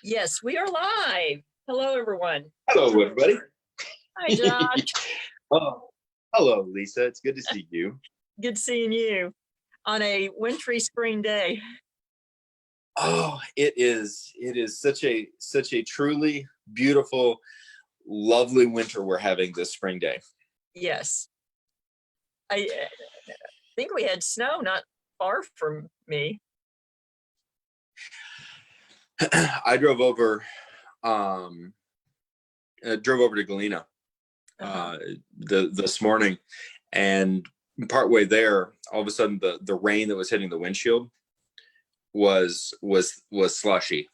Yes, we are live. Hello, everyone. Hello, everybody. Hi, Josh. Oh, hello, Lisa. It's good to see you. Good seeing you on a wintry spring day. Oh, it is. It is such a truly beautiful, lovely winter we're having this spring day. Yes. I think we had snow not far from me. I drove over to Galena this morning, and partway there, all of a sudden the rain that was hitting the windshield was slushy.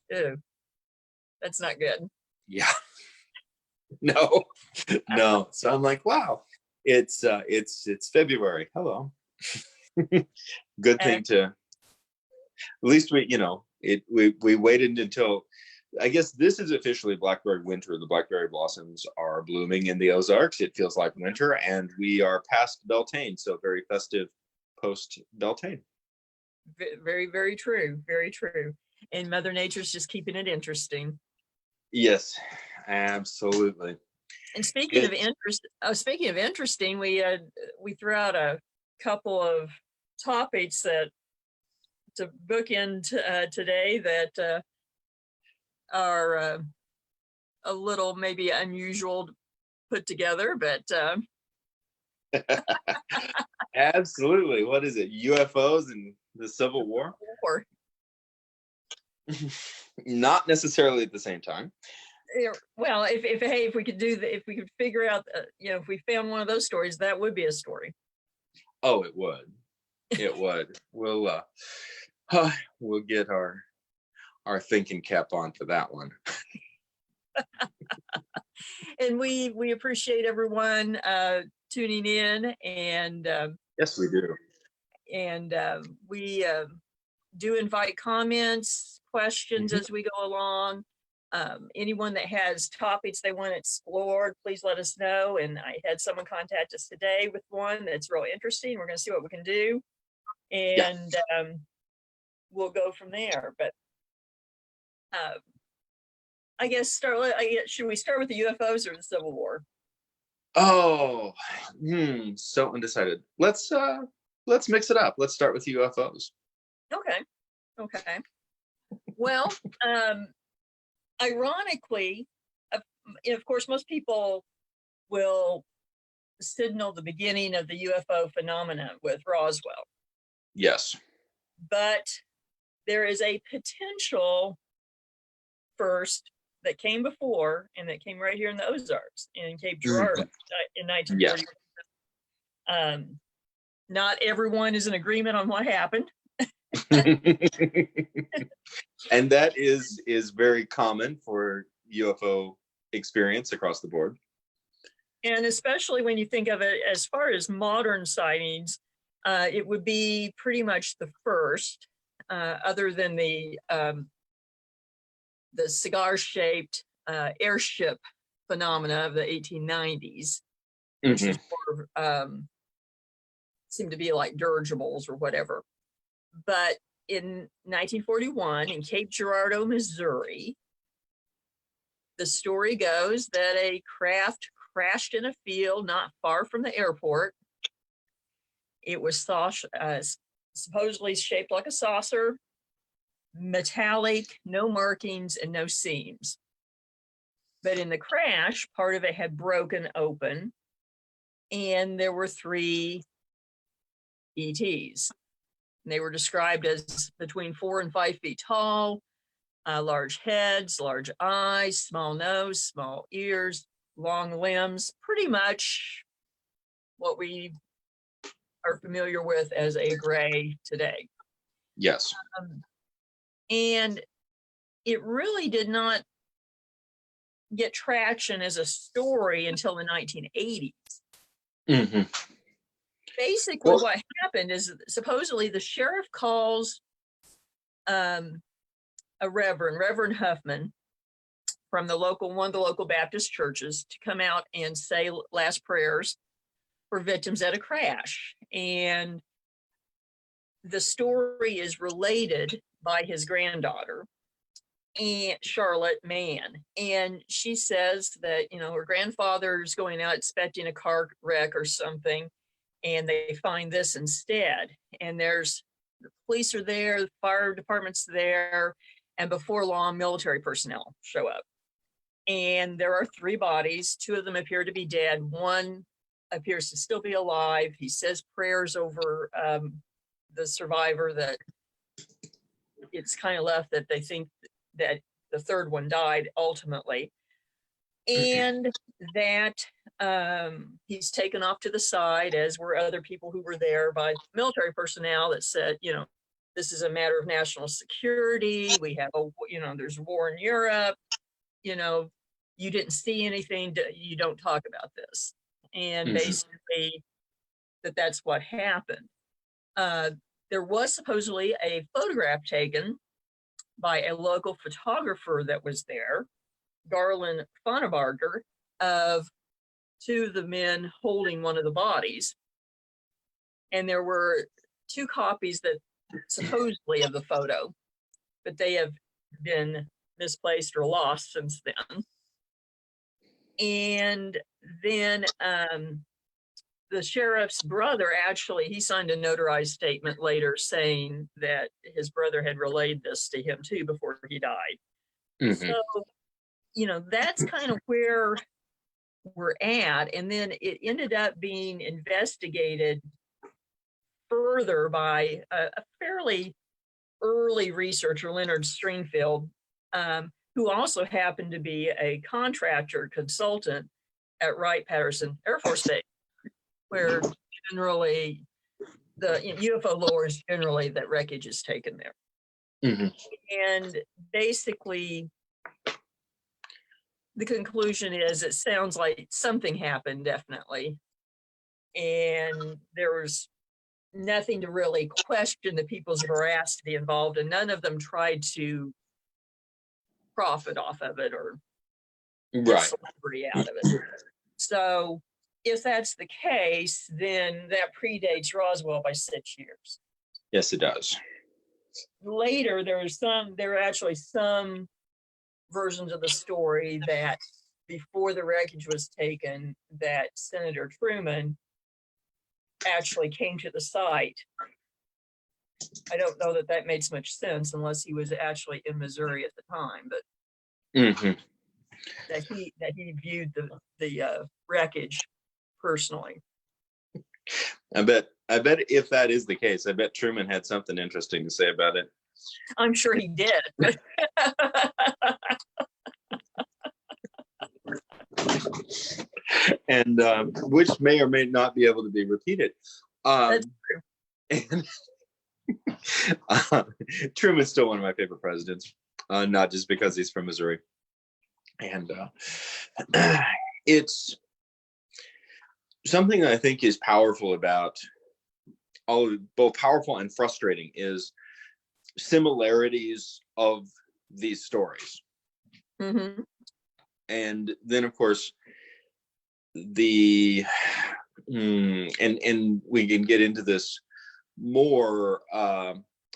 Ew. That's not good. Yeah. No. So I'm like, wow, it's February. Hello. Good thing to, at least we waited until, I guess this is officially Blackberry Winter. The blackberry blossoms are blooming in the Ozarks. It feels like winter, and we are past Beltane, so very festive post Beltane. Very, very true. Very true. And Mother Nature's just keeping it interesting. Yes, absolutely. And speaking of interesting, we threw out a couple of topics that to bookend today that are a little maybe unusual to put together, but absolutely. What is it? UFOs and the Civil War? Not necessarily at the same time. Well, if we could if we could figure out, if we found one of those stories, that would be a story. Oh, it would. It would. We'll get our thinking cap on for that one. And we appreciate everyone tuning in, and yes, we do. And we do invite comments, questions as we go along. Anyone that has topics they want explored, please let us know. And I had someone contact us today with one that's real interesting. We're going to see what we can do, and we'll go from there. But I guess should we start with the UFOs or the Civil War? Oh, so undecided. Let's mix it up. Let's start with UFOs. Okay. Well, ironically, of course, most people will signal the beginning of the UFO phenomena with Roswell. Yes. But there is a potential first that came before, and that came right here in the Ozarks in Cape Girardeau in 1940. Yes. Not everyone is in agreement on what happened. And that is very common for UFO experience across the board. And especially when you think of it as far as modern sightings, it would be pretty much the first, other than the cigar-shaped airship phenomena of the 1890s, which is more, seemed to be like dirigibles or whatever. But in 1941, in Cape Girardeau, Missouri, the story goes that a craft crashed in a field not far from the airport. It was supposedly shaped like a saucer, metallic, no markings, and no seams. But in the crash, part of it had broken open, and there were 3 ETs. And they were described as between 4 and 5 feet tall, large heads, large eyes, small nose, small ears, long limbs, pretty much what we are familiar with as a gray today. Yes. And it really did not get traction as a story until the 1980s. Basically, what happened is supposedly the sheriff calls a Reverend Huffman from one of the local Baptist churches to come out and say last prayers for victims at a crash. And the story is related by his granddaughter. and Charlotte Mann. And she says that, her grandfather's going out expecting a car wreck or something, and they find this instead. And the police are there, the fire department's there, and before long, military personnel show up. And there are 3 bodies. 2 of them appear to be dead. One appears to still be alive. He says prayers over the survivor, that it's kind of left that they think that the 3rd one died ultimately. And that he's taken off to the side, as were other people who were there, by military personnel that said, this is a matter of national security. We have there's war in Europe. You didn't see anything. You don't talk about this. And basically that's what happened. There was supposedly a photograph taken by a local photographer that was there, Garland Fonnebarger, of 2 of the men holding one of the bodies. And there were 2 copies that supposedly of the photo, but they have been misplaced or lost since then. And then the sheriff's brother, actually, he signed a notarized statement later saying that his brother had relayed this to him too before he died. So, that's kind of where we're at. And then it ended up being investigated further by a fairly early researcher, Leonard Stringfield, who also happened to be a contractor consultant at Wright-Patterson Air Force Base, where generally the UFO lore is generally that wreckage is taken there. And basically, the conclusion is it sounds like something happened, definitely. And there was nothing to really question the people's veracity involved, and none of them tried to profit off of it or get celebrity out of it. So if that's the case, then that predates Roswell by 6 years. Yes, it does. Later, there are actually some versions of the story that before the wreckage was taken, that Senator Truman actually came to the site. I don't know that makes much sense unless he was actually in Missouri at the time, but that he viewed the wreckage personally. I bet if that is the case, I bet Truman had something interesting to say about it. I'm sure he did. And which may or may not be able to be repeated. That's true. And Truman's still one of my favorite presidents, not just because he's from Missouri. And it's something that I think is powerful about both powerful and frustrating is similarities of these stories. And then, of course, and we can get into this more,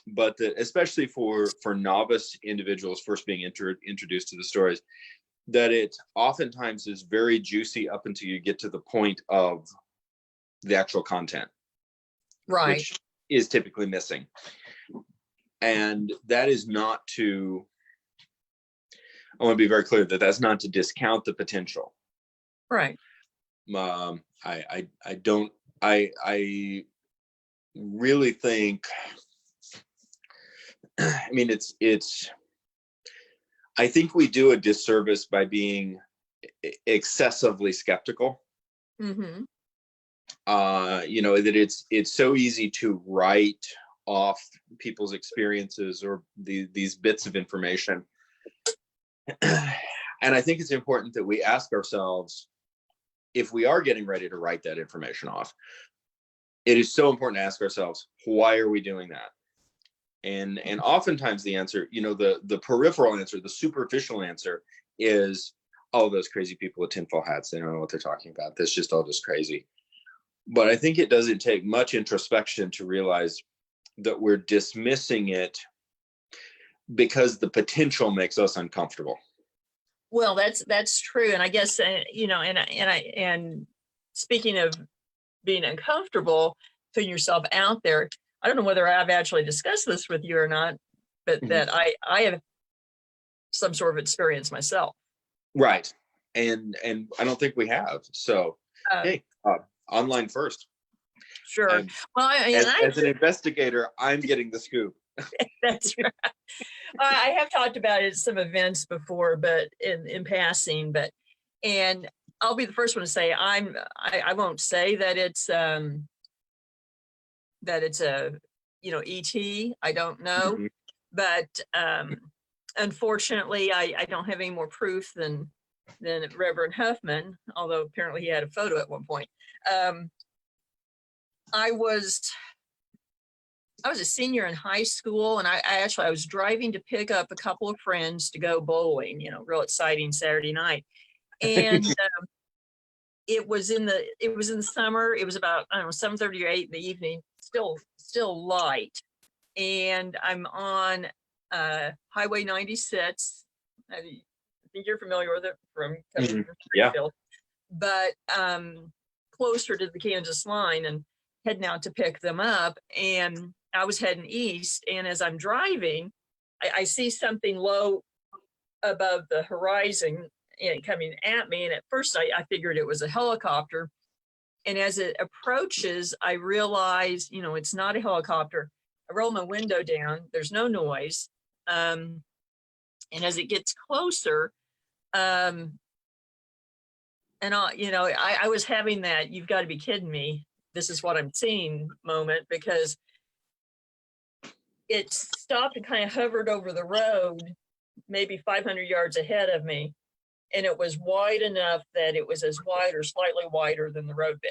but especially for novice individuals first being introduced to the stories, that it oftentimes is very juicy up until you get to the point of the actual content, right, which is typically missing. And that is not to, I want to be very clear that that's not to discount the potential. Right. I really think, I mean, I think we do a disservice by being excessively skeptical. That it's so easy to write off people's experiences or these bits of information. And I think it's important that we ask ourselves, if we are getting ready to write that information off, it is so important to ask ourselves, why are we doing that? And oftentimes the answer, the peripheral answer, the superficial answer is, oh, those crazy people with tinfoil hats, they don't know what they're talking about. That's just all just crazy. But I think it doesn't take much introspection to realize that we're dismissing it because the potential makes us uncomfortable. Well, that's true. And I guess, and speaking of being uncomfortable, putting yourself out there, I don't know whether I've actually discussed this with you or not, but that I have some sort of experience myself. Right. And I don't think we have. So, hey, online first. Sure. Well, as an investigator, I'm getting the scoop. That's right. I have talked about it at some events before, but in passing, and I'll be the first one to say I won't say that it's a ET. I don't know, but unfortunately, I don't have any more proof than Reverend Huffman, although apparently he had a photo at one point. I was a senior in high school, and I was driving to pick up a couple of friends to go bowling, real exciting Saturday night. And it was in the summer. It was about, I don't know, 7:30 or 8 in the evening, still light. And I'm on Highway 96. I think you're familiar with it from coming from Springfield. But closer to the Kansas line, and heading out to pick them up. And I was heading east, and as I'm driving, I see something low above the horizon and coming at me. And at first I figured it was a helicopter. And as it approaches, I realize, it's not a helicopter. I roll my window down. There's no noise. And as it gets closer, and I was having that, you've got to be kidding me, this is what I'm seeing moment, because it stopped and kind of hovered over the road, maybe 500 yards ahead of me. And it was wide enough that it was as wide or slightly wider than the roadbed.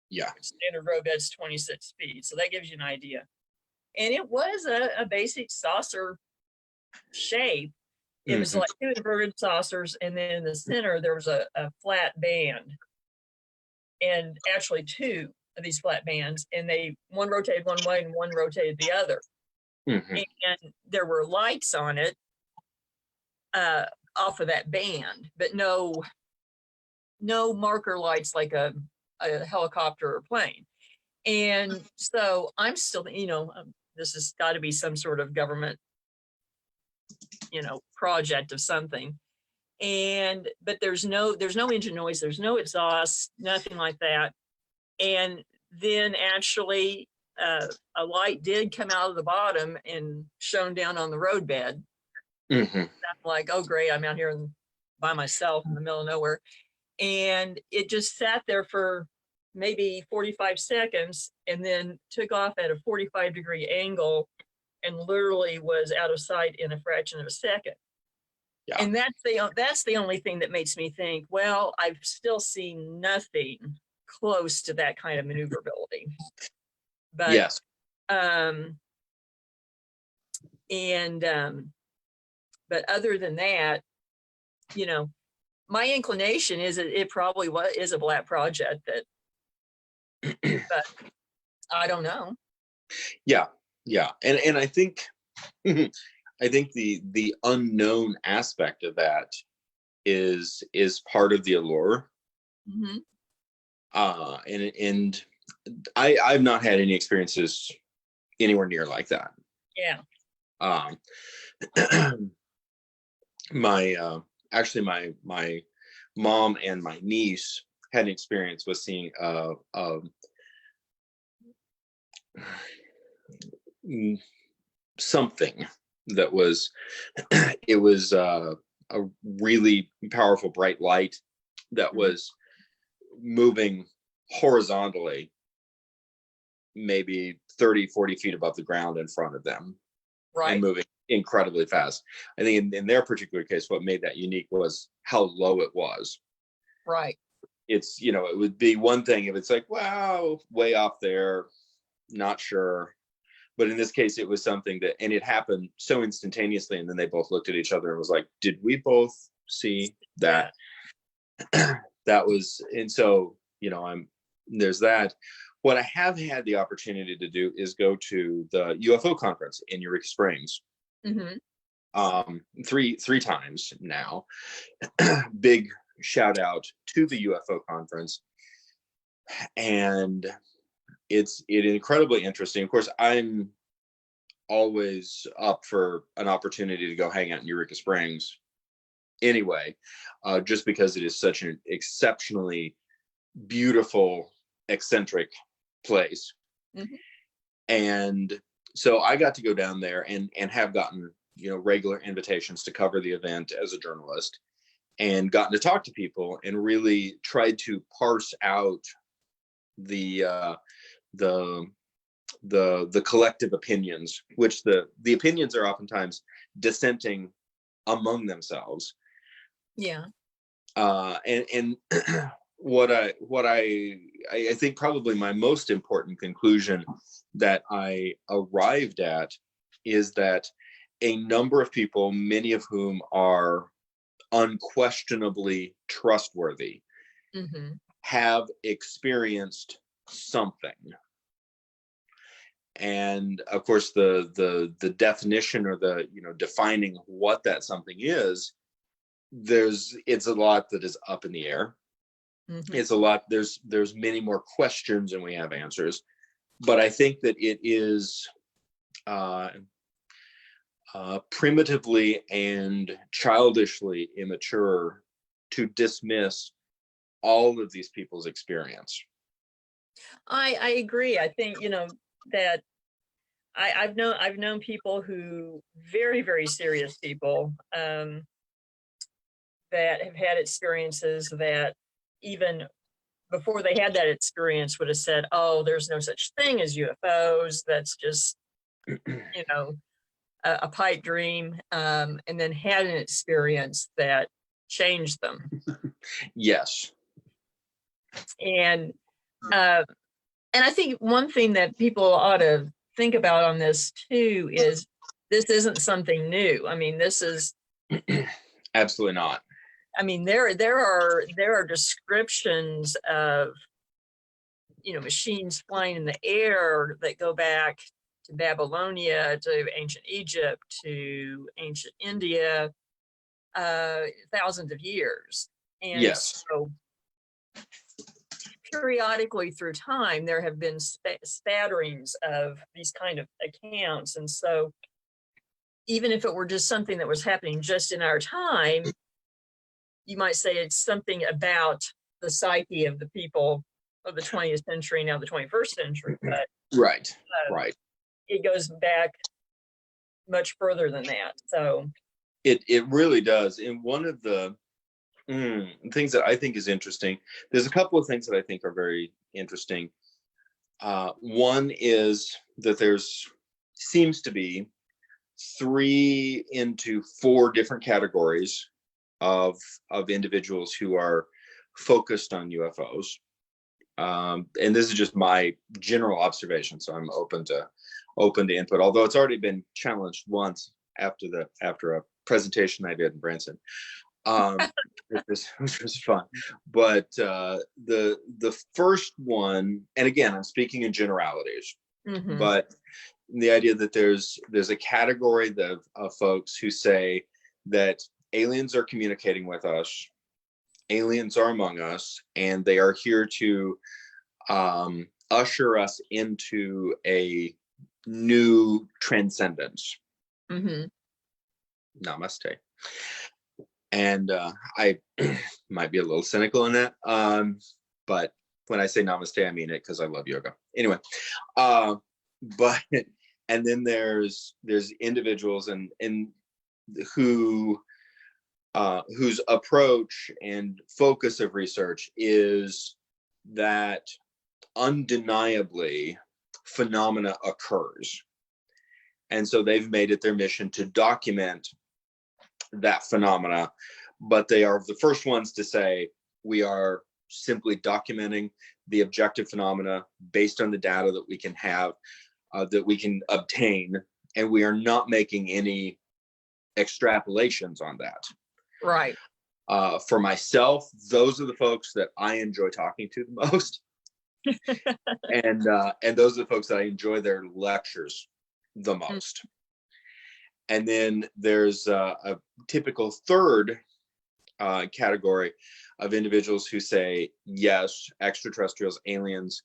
Yeah. Standard roadbed's 26 feet. So that gives you an idea. And it was a basic saucer shape. It was like two inverted saucers. And then in the center, there was a flat band. And actually two of these flat bands. And one rotated one way and one rotated the other. And there were lights on it off of that band, but no marker lights like a helicopter or plane. And so I'm still, this has got to be some sort of government, project of something. But there's no engine noise, there's no exhaust, nothing like that. And then actually a light did come out of the bottom and shone down on the roadbed. I'm like, oh great, I'm out here by myself in the middle of nowhere. And it just sat there for maybe 45 seconds and then took off at a 45-degree angle and literally was out of sight in a fraction of a second. Yeah. And that's the only thing that makes me think, well, I've still seen nothing close to that kind of maneuverability. But yes. But other than that, my inclination is it probably is a black project but I don't know. Yeah. And I think the unknown aspect of that is part of the allure. And I've not had any experiences anywhere near like that. Yeah. My mom and my niece had an experience with seeing something that was it was a really powerful bright light that was moving horizontally maybe 30-40 feet above the ground in front of them, right, and moving incredibly fast. I think in their particular case, what made that unique was how low it was. Right. It's, it would be one thing if it's like, wow, way off there, not sure. But in this case, it was something and it happened so instantaneously. And then they both looked at each other and was like, did we both see that? That was, and so, there's that. What I have had the opportunity to do is go to the UFO conference in Eureka Springs. three times now. Big shout out to the UFO conference, and it's incredibly interesting. Of course, I'm always up for an opportunity to go hang out in Eureka Springs anyway, just because it is such an exceptionally beautiful, eccentric place. Mm-hmm. And so I got to go down there and have gotten, regular invitations to cover the event as a journalist, and gotten to talk to people and really tried to parse out the collective opinions, which the opinions are oftentimes dissenting among themselves. Yeah. And what I think probably my most important conclusion that I arrived at is that a number of people, many of whom are unquestionably trustworthy, Mm-hmm. have experienced something. And of course, the definition, or the defining what that something is, it's a lot that is up in the air. Mm-hmm. It's a lot. There's many more questions than we have answers. But I think that it is primitively and childishly immature to dismiss all of these people's experience. I agree. I think, that I've known people who, very, very serious people, that have had experiences that even before they had that experience would have said, oh, there's no such thing as UFOs. That's just, a pipe dream. And then had an experience that changed them. Yes. And I think one thing that people ought to think about on this too is this isn't something new. I mean, this is absolutely not. I mean, there are descriptions of machines flying in the air that go back to Babylonia, to ancient Egypt, to ancient India, thousands of years. And yes. So periodically through time, there have been spatterings of these kind of accounts. And so even if it were just something that was happening just in our time, you might say it's something about the psyche of the people of the 20th century, now the 21st century. But right. It goes back much further than that. So it really does. And one of the things that I think is interesting, there's a couple of things that I think are very interesting. One is that seems to be 3 into 4 different categories of individuals who are focused on UFOs. And this is just my general observation, so I'm open to input, although it's already been challenged once after a presentation I did in Branson, which was fun. But the first one, and again, I'm speaking in generalities, mm-hmm. but the idea that there's a category of folks who say that aliens are communicating with us, aliens are among us, and they are here to usher us into a new transcendence. Mm-hmm. Namaste. And I might be a little cynical in that, but when I say namaste, I mean it because I love yoga. Anyway, but and then there's individuals and whose approach and focus of research is that undeniably phenomena occurs, and so they've made it their mission to document that phenomena. But they are the first ones to say, we are simply documenting the objective phenomena based on the data that we can have, that we can obtain, and we are not making any extrapolations on that. Right. For myself, those are the folks that I enjoy talking to the most. And those are the folks that I enjoy their lectures the most. And then there's a typical third category of individuals who say, yes, extraterrestrials, aliens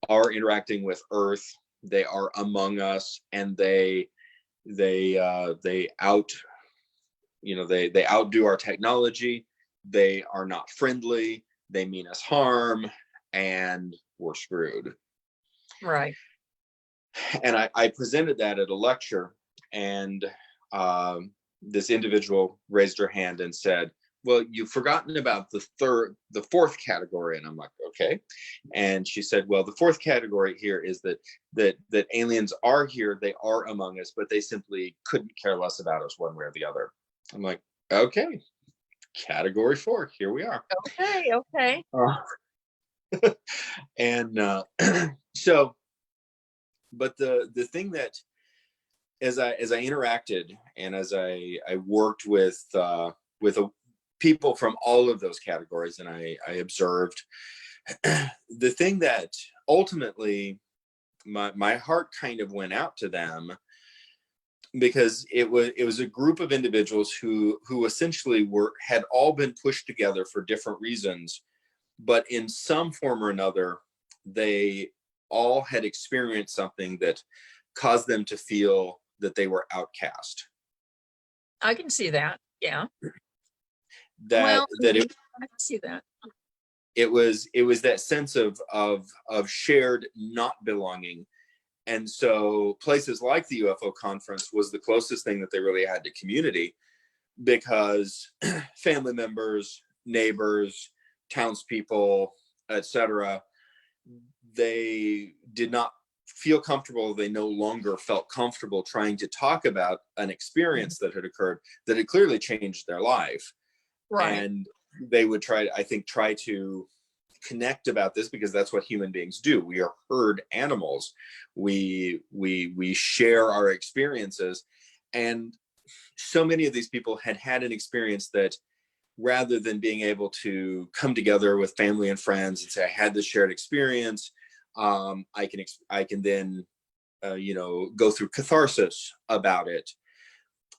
are interacting with Earth. They are among us, and they out, they outdo our technology. They are not friendly. They mean us harm, and we're screwed. Right. And I presented that at a lecture, and this individual raised her hand and said, well, you've forgotten about the fourth category. And I'm like, okay. And she said, well, the fourth category here is that aliens are here, they are among us, but they simply couldn't care less about us one way or the other. I'm like, okay, category 4, here we are. Okay. And so, but the thing that, as I interacted and as I worked with people from all of those categories, and I observed, the thing that ultimately my heart kind of went out to them, because it was a group of individuals who essentially had all been pushed together for different reasons, but in some form or another, they all had experienced something that caused them to feel that they were outcast. I can see that. Yeah. I can see that. It was that sense of shared not belonging. And so places like the UFO conference was the closest thing that they really had to community, because family members, neighbors, townspeople, etc., they did not feel comfortable. They no longer felt comfortable trying to talk about an experience that had occurred that had clearly changed their life. Right. And they would try to connect about this, because that's what human beings do. We are herd animals. We share our experiences. And so many of these people had an experience that, rather than being able to come together with family and friends and say, I had this shared experience, I can then go through catharsis about it.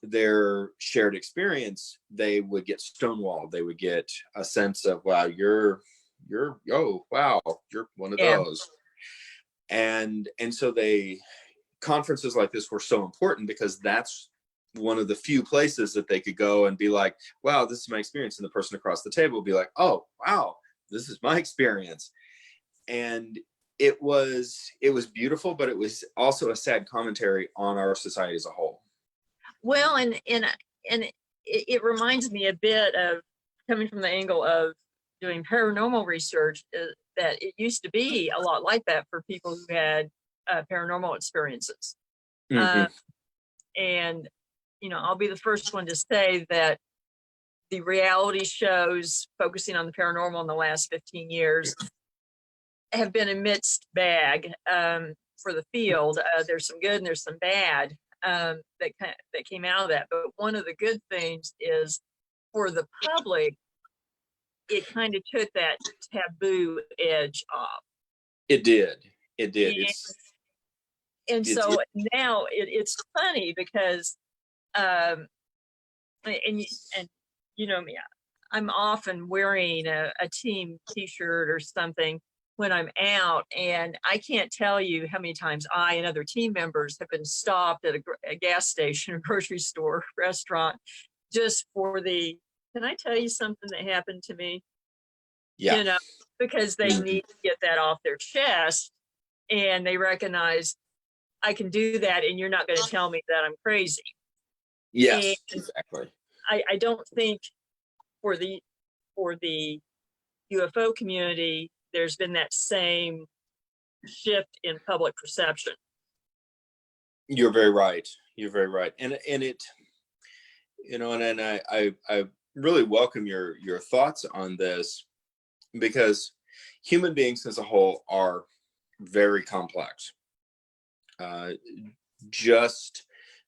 Their shared experience, they would get stonewalled. They would get a sense of, wow, you're one of those. And so conferences like this were so important, because that's one of the few places that they could go and be like, wow, this is my experience. And the person across the table would be like, oh, wow, this is my experience. And it was beautiful, but it was also a sad commentary on our society as a whole. Well, and it reminds me a bit of, coming from the angle of doing paranormal research, that it used to be a lot like that for people who had paranormal experiences. Mm-hmm. And, I'll be the first one to say that the reality shows focusing on the paranormal in the last 15 years have been a mixed bag for the field. There's some good and there's some bad that came out of that. But one of the good things is, for the public, it kind of took that taboo edge off. It did. And so now it's funny, because and you know me, I'm often wearing a team t-shirt or something when I'm out, and I can't tell you how many times I and other team members have been stopped at a gas station, a grocery store, restaurant, just for can I tell you something that happened to me? Yeah. Because they need to get that off their chest, and they recognize I can do that, and you're not going to tell me that I'm crazy. Yes, and exactly. I don't think for the UFO community, there's been that same shift in public perception. You're very right. And it, and I really welcome your thoughts on this, because human beings as a whole are very complex. Just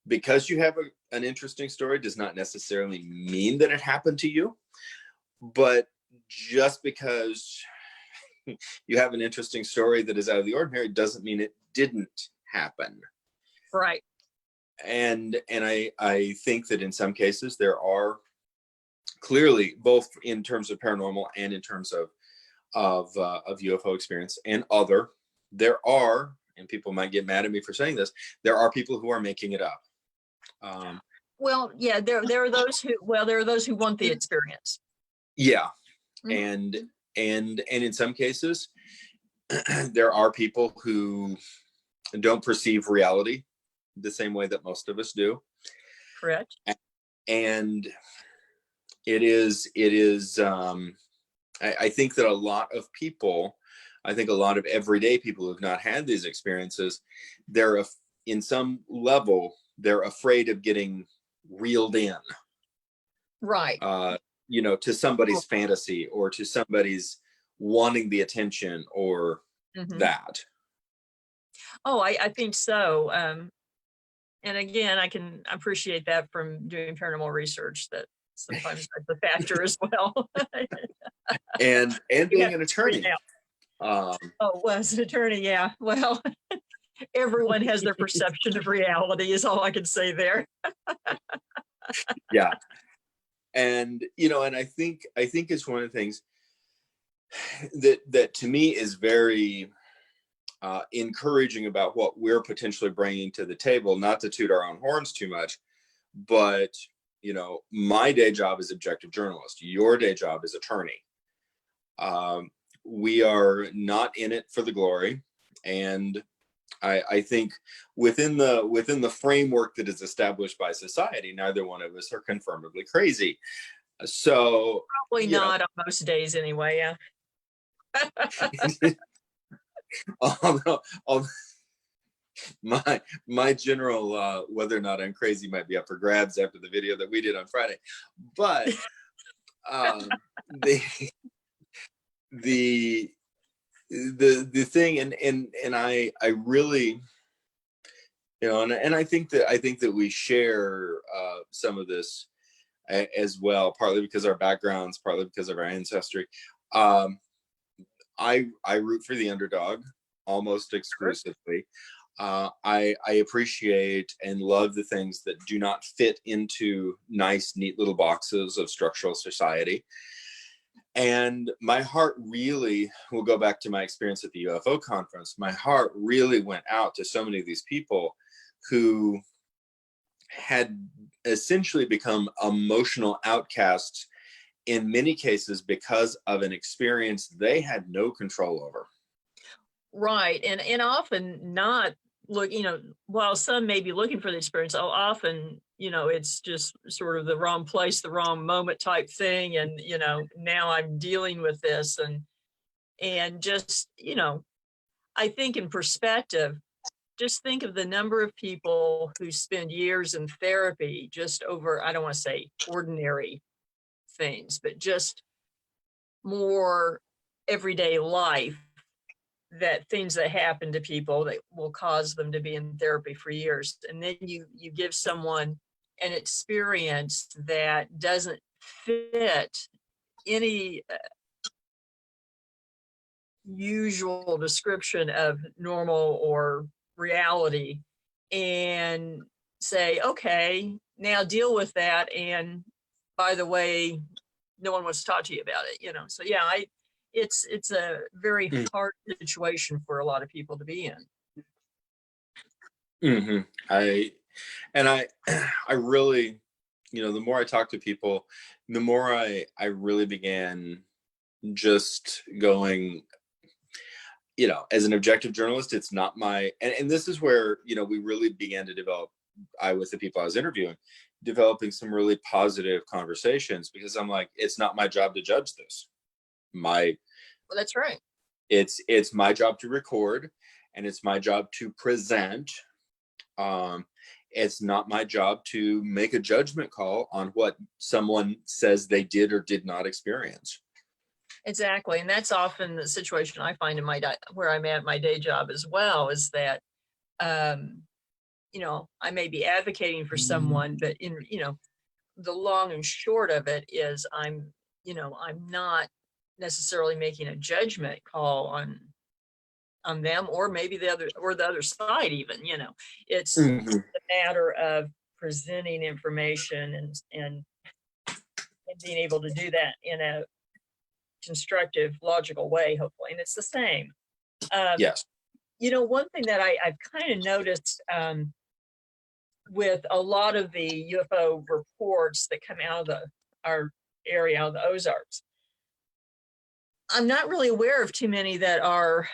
because you have an interesting story does not necessarily mean that it happened to you. But just because you have an interesting story that is out of the ordinary doesn't mean it didn't happen. Right. I think that in some cases there are clearly, both in terms of paranormal and in terms of UFO experience and there are, and people might get mad at me for saying this, there are people who are making it up. Well, yeah, there are those who want the experience. Yeah. Mm-hmm. And in some cases, there are people who don't perceive reality the same way that most of us do. Correct. And it is I think that a lot of people, I think a lot of everyday people who've not had these experiences, they're in some level, they're afraid of getting reeled in. Right. To somebody's fantasy, or to somebody's wanting the attention, or that. Oh, I think so. And again, I can appreciate that from doing paranormal research, that sometimes that's a factor as well. and being an attorney. Well, as an attorney, yeah. Well, everyone has their perception of reality, is all I can say there. Yeah. And and I think it's one of the things that to me is very encouraging about what we're potentially bringing to the table. Not to toot our own horns too much, but my day job is objective journalist. Your day job is attorney. We are not in it for the glory, and I think within the framework that is established by society, neither one of us are confirmably crazy. So probably not on most days anyway. Yeah. although my general whether or not I'm crazy might be up for grabs after the video that we did on Friday, but the thing, and I really, and I think that we share some of this as well, partly because our backgrounds, partly because of our ancestry. I root for the underdog almost exclusively. I appreciate and love the things that do not fit into nice, neat little boxes of structural society. And my heart really, will go back to my experience at the UFO conference, my heart really went out to so many of these people who had essentially become emotional outcasts in many cases because of an experience they had no control over. Right. And often not while some may be looking for the experience, often, it's just sort of the wrong place, the wrong moment type thing. And, now I'm dealing with this, and just, I think in perspective, just think of the number of people who spend years in therapy just over, I don't want to say ordinary things, but just more everyday life, that things that happen to people that will cause them to be in therapy for years. And then you give someone an experience that doesn't fit any usual description of normal or reality, and say, okay, now deal with that. And by the way, no one wants to talk to you about it, So yeah, it's a very hard situation for a lot of people to be in. Mm-hmm. I really, the more I talk to people, the more I really began just going, as an objective journalist, it's not my, and this is where, we really began to develop, with the people I was interviewing, developing some really positive conversations, because I'm like, it's not my job to judge this. Well, that's right. It's my job to record, and it's my job to present. It's not my job to make a judgment call on what someone says they did or did not experience. Exactly. And that's often the situation I find in where I'm at my day job as well, is that, I may be advocating for someone, but the long and short of it is I'm not necessarily making a judgment call on on them, or maybe the other side even, it's Mhm. a matter of presenting information and being able to do that in a constructive, logical way, hopefully. And it's the same. Yes. One thing that I've kind of noticed with a lot of the UFO reports that come out of our area, out of the Ozarks, I'm not really aware of too many that are,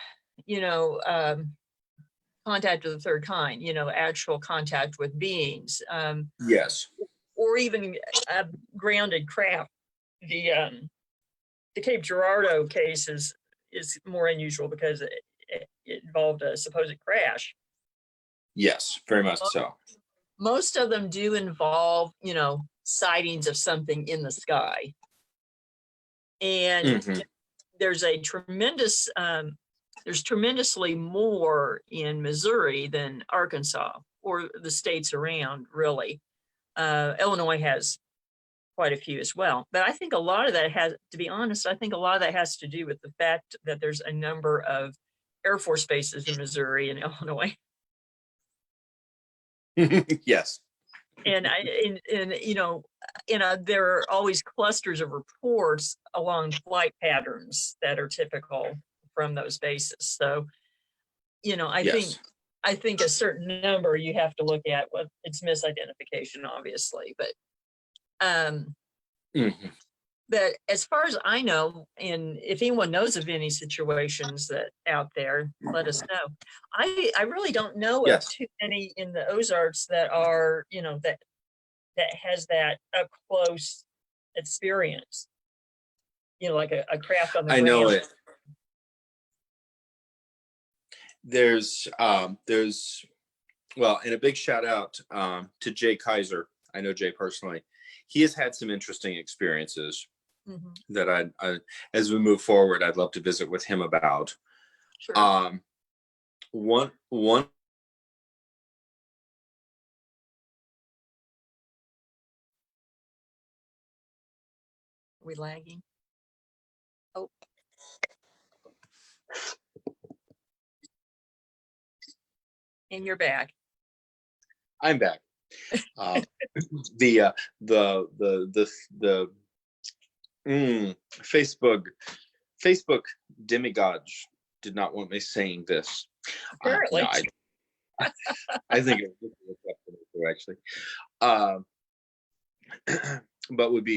contact of the third kind, actual contact with beings, Yes. or even grounded craft. The Cape Girardeau case is more unusual because it involved a supposed crash. Yes, very much so. Most of them do involve, sightings of something in the sky. And Mhm. there's tremendously more in Missouri than Arkansas or the states around, really. Illinois has quite a few as well. But I think a lot of that has to do with the fact that there's a number of Air Force bases in Missouri and Illinois. Yes. And there are always clusters of reports along flight patterns that are typical from those bases. So, Yes. I think a certain number you have to look at. Well, it's misidentification, obviously, but Mhm. but as far as I know, and if anyone knows of any situations that out there, let us know. I really don't know of Yes. too many in the Ozarks that are, that has that up close experience, like a craft on the I know ground. it. There's well, and a big shout out to Jay Kaiser. I know Jay personally. He has had some interesting experiences Mhm. that I as we move forward, I'd love to visit with him about. Sure. One Are we lagging? Oh, and you're back. I'm back. The Facebook demigods did not want me saying this. Apparently. No, I think it was actually. But would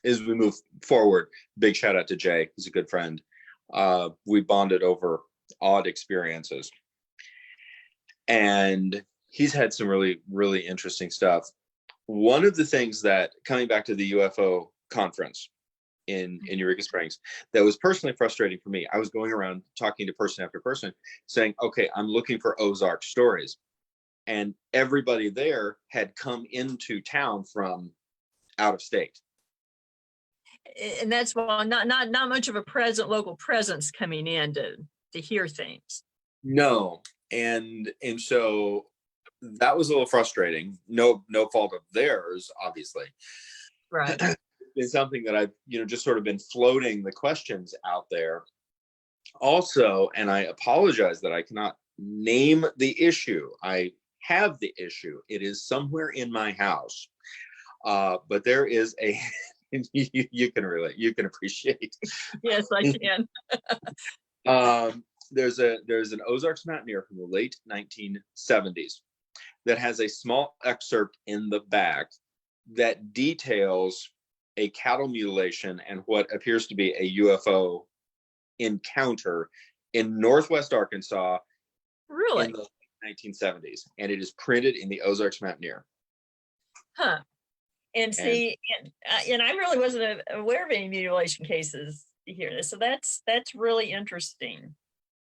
as we move forward, big shout out to Jay. He's a good friend. We bonded over odd experiences, and he's had some really, really interesting stuff. One of the things that, coming back to the UFO conference in Eureka Springs, that was personally frustrating for me. I was going around talking to person after person saying, okay, I'm looking for Ozark stories. And everybody there had come into town from out of state. And that's why not much of a local presence coming in to hear things. No. And so that was a little frustrating. No fault of theirs, obviously. Right. It's something that I've, just sort of been floating the questions out there. Also, and I apologize that I cannot name the issue. I have the issue. It is somewhere in my house. But there is a you can relate, you can appreciate. Yes, I can. There's an Ozarks mountaineer from the late 1970s that has a small excerpt in the back that details a cattle mutilation and what appears to be a UFO encounter in Northwest Arkansas. Really? In the 1970s, and it is printed in the Ozarks Mountaineer. Huh. And see, and I really wasn't aware of any mutilation cases here. So that's really interesting.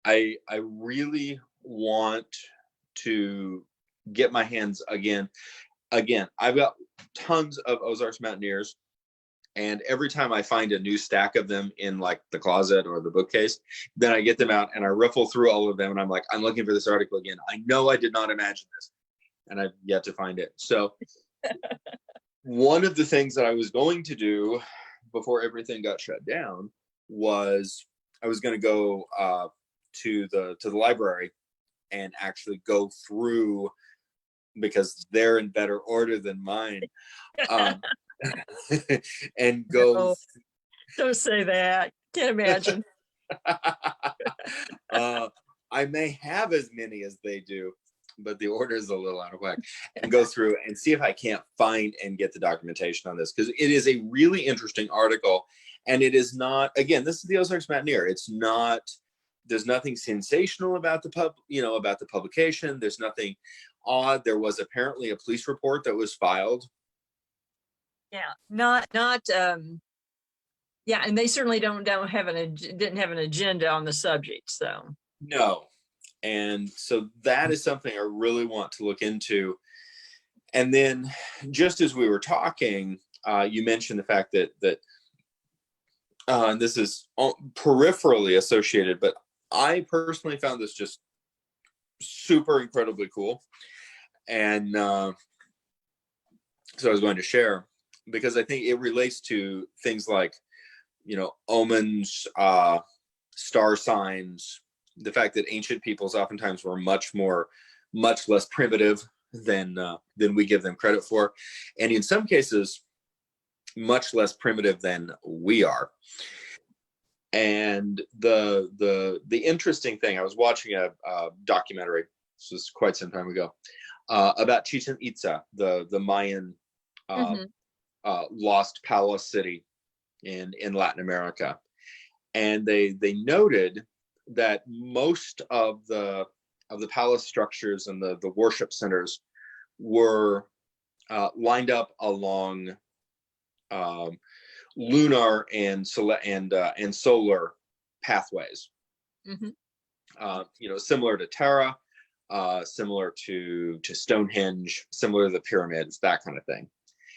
I really want to get my hands again. I've got tons of Ozarks Mountaineers, and every time I find a new stack of them in like the closet or the bookcase, then I get them out and I riffle through all of them, and I'm like, I'm looking for this article again. I know I did not imagine this, and I've yet to find it. So one of the things that I was going to do before everything got shut down was I was going to go to the library and actually go through, because they're in better order than mine, and go. No, don't say that. Can't imagine. I may have as many as they do, but the order is a little out of whack. And go through and see if I can't find and get the documentation on this, because it is a really interesting article. And it is not, again, this is the Ozarks Mountaineer. It's not, there's nothing sensational about about the publication. There's nothing odd. There was apparently a police report that was filed. Yeah, yeah, and they certainly didn't have an agenda on the subject, so. No. And so that is something I really want to look into. And then just as we were talking, you mentioned the fact that and this is peripherally associated, but I personally found this just super incredibly cool. And so I was going to share, because I think it relates to things like, omens, star signs, the fact that ancient peoples oftentimes were much less primitive than we give them credit for. And in some cases, much less primitive than we are. And the interesting thing, I was watching a documentary, this was quite some time ago, about Chichen Itza, the Mayan lost palace city in Latin America. And they noted that most of the palace structures and the worship centers were lined up along lunar and solar pathways. Similar to Terra, similar to Stonehenge, similar to the pyramids, that kind of thing.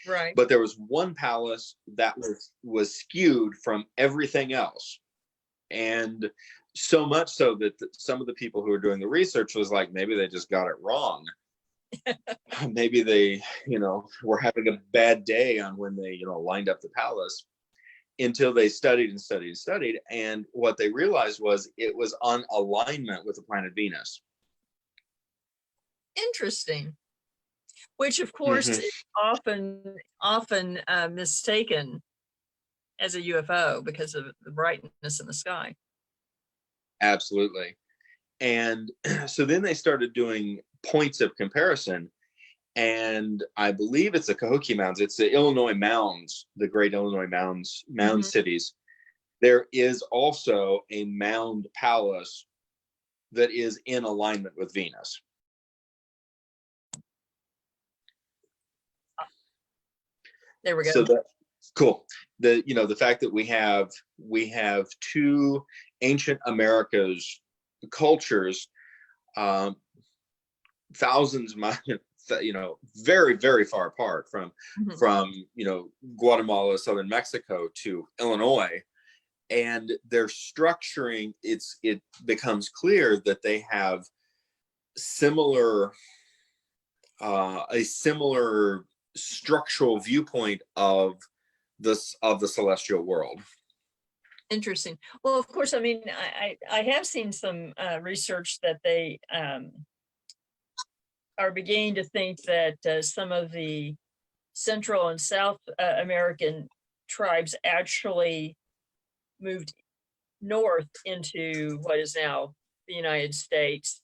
Right. But there was one palace that was skewed from everything else. And so much so that some of the people who were doing the research was like, maybe they just got it wrong. Maybe they, were having a bad day on when they, lined up the palace, until they studied and studied and studied. And what they realized was it was on alignment with the planet Venus. Interesting. Which, of course, is often mistaken as a UFO because of the brightness in the sky. Absolutely. And so then they started doing points of comparison. And I believe it's the Cahokia Mounds. It's the Illinois Mounds, the great Illinois mound cities. There is also a mound palace that is in alignment with Venus. There we go. So that's cool. The fact that we have two ancient America's cultures, thousands of miles, very, very far apart from Guatemala, southern Mexico to Illinois, and their structuring, it becomes clear that they have a similar structural viewpoint of the celestial world. Interesting. Well, of course, I have seen some research that they are beginning to think that some of the Central and South American tribes actually moved north into what is now the United States,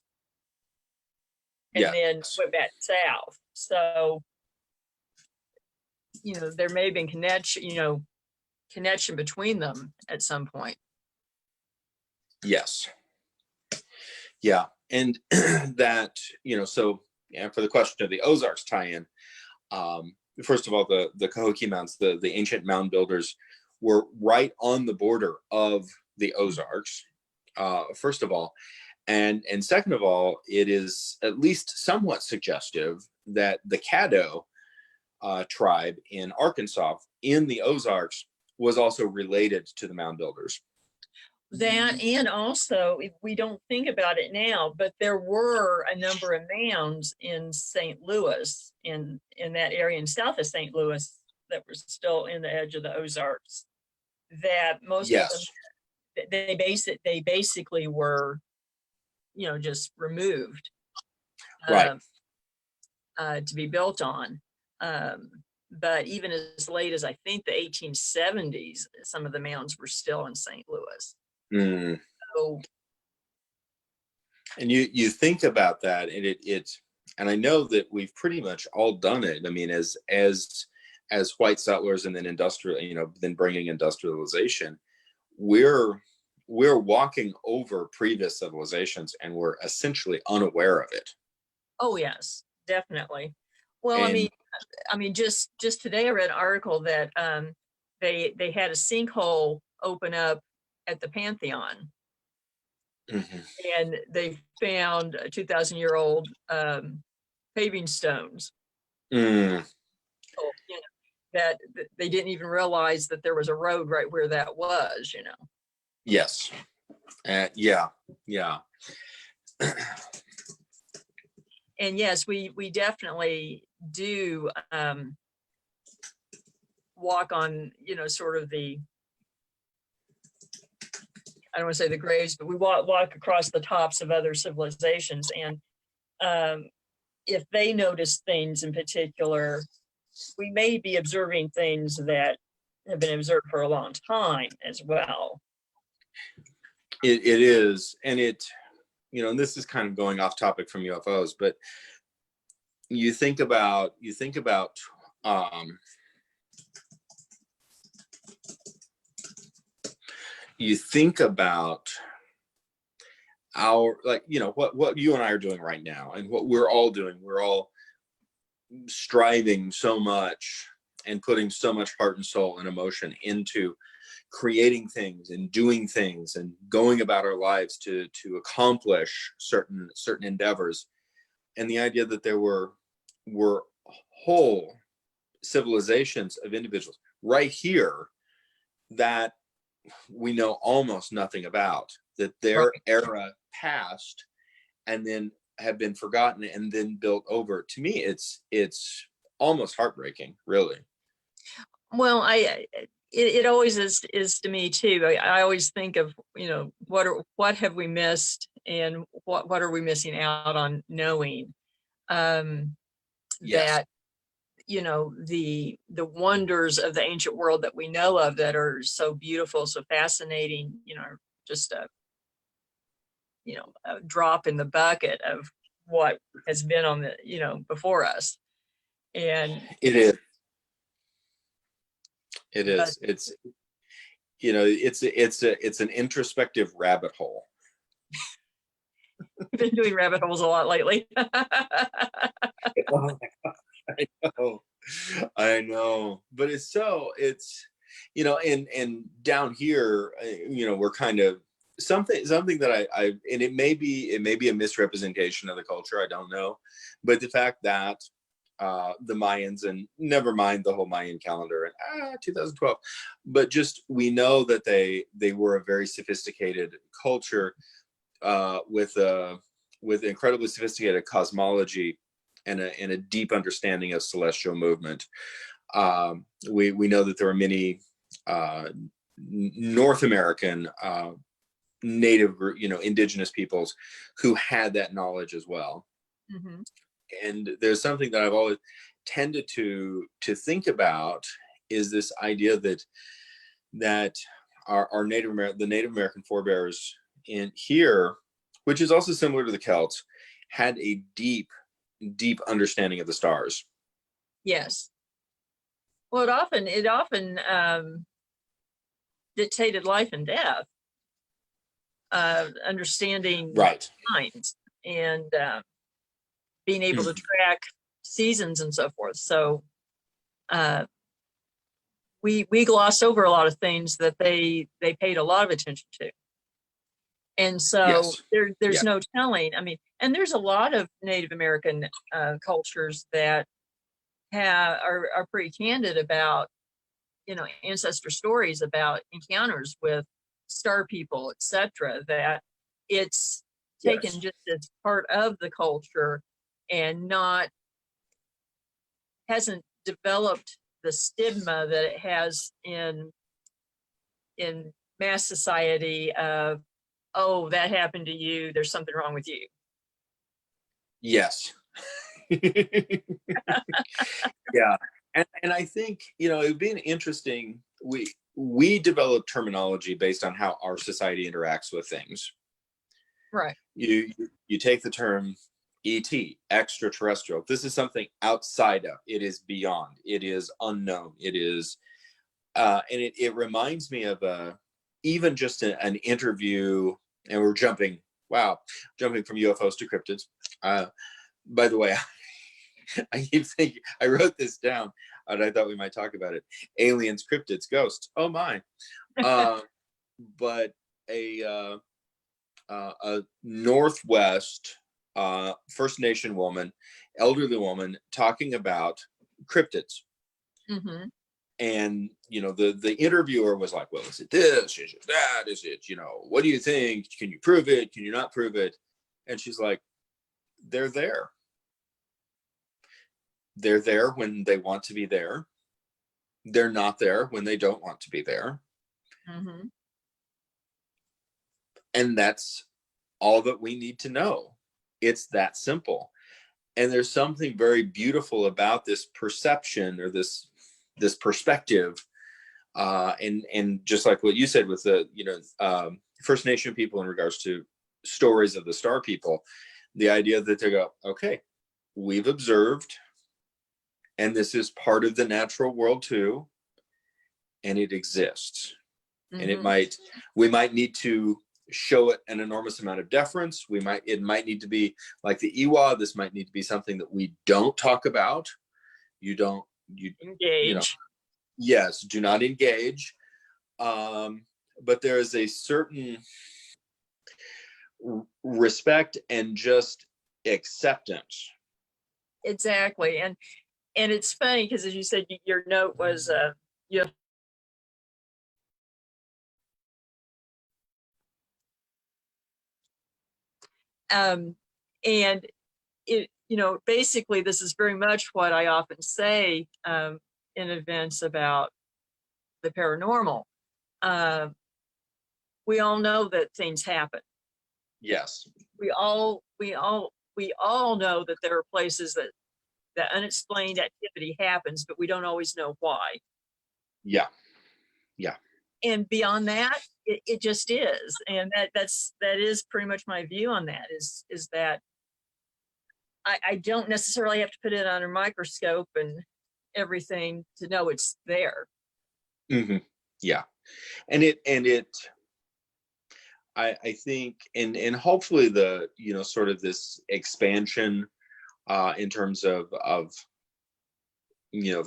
and then went back south. So, there may have been connection between them at some point. Yes. Yeah. And that, for the question of the Ozarks tie-in, first of all, the Cahokia Mounds, the ancient mound builders, were right on the border of the Ozarks, first of all. And second of all, it is at least somewhat suggestive that the Caddo tribe in Arkansas in the Ozarks was also related to the mound builders. That, and also, if we don't think about it now, but there were a number of mounds in St. Louis, in that area in south of St. Louis, that were still in the edge of the Ozarks, that most of them, they basically were just removed. Right. To be built on. But even as late as I think the 1870s, some of the mounds were still in St. Louis. Mm. So, And you think about that, and and I know that we've pretty much all done it. I mean, as white settlers, and then industrial, then bringing industrialization, we're walking over previous civilizations, and we're essentially unaware of it. oh yes, definitely. Well, And I mean, just today I read an article that they had a sinkhole open up at the Pantheon, and they found 2,000-year-old paving stones. Mm. So, that they didn't even realize that there was a road right where that was. Yes. Yeah. And yes, we definitely do walk on, sort of I don't want to say the graves, but we walk across the tops of other civilizations. And if they notice things in particular, we may be observing things that have been observed for a long time as well. It is, and and this is kind of going off topic from UFOs, but you think about our, what you and I are doing right now, and what we're all doing. We're all striving so much and putting so much heart and soul and emotion into creating things and doing things and going about our lives to accomplish certain endeavors. And the idea that there were whole civilizations of individuals right here that we know almost nothing about, that their era passed and then have been forgotten and then built over. To me, it's almost heartbreaking, really. Well, it always is to me too. I always think of, what have we missed, and what are we missing out on knowing? Yes. That, the wonders of the ancient world that we know of, that are so beautiful, so fascinating, just a drop in the bucket of what has been on the, before us. And it is. But, It's an introspective rabbit hole. I've been doing rabbit holes a lot lately. I know, but and down here, we're kind of something that I and it may be a misrepresentation of the culture. I don't know, but the fact that the Mayans, and never mind the whole Mayan calendar and 2012, but just we know that they were a very sophisticated culture with incredibly sophisticated cosmology and a deep understanding of celestial movement. We know that there are many North American native, indigenous peoples who had that knowledge as well. Mm-hmm. And there's something that I've always tended to think about, is this idea that our the Native American forebears in here, which is also similar to the Celts, had a deep understanding of the stars. Yes. Well, it often dictated life and death, understanding signs, and being able to track seasons and so forth. So we gloss over a lot of things that they paid a lot of attention to. And so there's no telling. I mean, and there's a lot of Native American cultures that are pretty candid about, ancestor stories about encounters with star people, etc., that it's taken just as part of the culture, and hasn't developed the stigma that it has in mass society of oh, that happened to you, there's something wrong with you. Yes. Yeah. And I think, it would be an interesting, we develop terminology based on how our society interacts with things. Right. You take the term ET, extraterrestrial. This is something outside of, it is beyond, it is unknown, it is, and it reminds me of even just an interview, and we're jumping from UFOs to cryptids. By the way, I keep thinking, I wrote this down and I thought we might talk about it. Aliens, cryptids, ghosts. Oh my. But a Northwest First Nation woman, elderly woman, talking about cryptids. Mm-hmm. And, the interviewer was like, well, is it this? Is it that? Is it, what do you think? Can you prove it? Can you not prove it? And she's like, they're there. They're there when they want to be there. They're not there when they don't want to be there. Mm-hmm. And that's all that we need to know. It's that simple. And there's something very beautiful about this perception, or this perspective. And just like what you said with the, First Nation people in regards to stories of the star people, the idea that they go, okay, we've observed, and this is part of the natural world too, and it exists. Mm-hmm. And we might need to show it an enormous amount of deference. It might need to be like the Iwa. This might need to be something that we don't talk about. You engage. Yes, do not engage. But there is a certain respect and just acceptance. Exactly. And it's funny because, as you said, your note was you have and it, basically this is very much what I often say in events about the paranormal. We all know that things happen. Yes. We all know that there are places that unexplained activity happens, but we don't always know why. Yeah. And beyond that, it just is. And that is pretty much my view on that, is that I don't necessarily have to put it under a microscope and everything to know it's there. Mm-hmm. Yeah. And I think, and hopefully the, sort of this expansion in terms of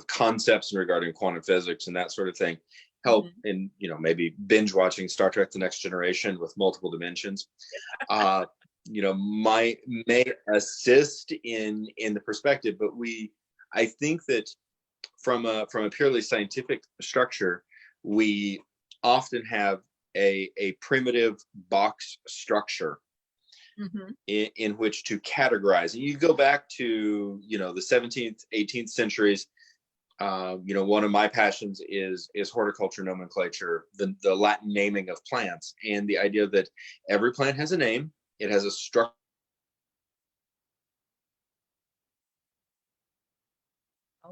concepts regarding quantum physics and that sort of thing help. Mm-hmm. In, maybe binge watching Star Trek: The Next Generation with multiple dimensions, may assist in the perspective. But I think that from a purely scientific structure, we often have a primitive box structure. Mm-hmm. in which to categorize. And you go back to, the 17th, 18th centuries. One of my passions is horticulture nomenclature, the Latin naming of plants, and the idea that every plant has a name. It has a structure.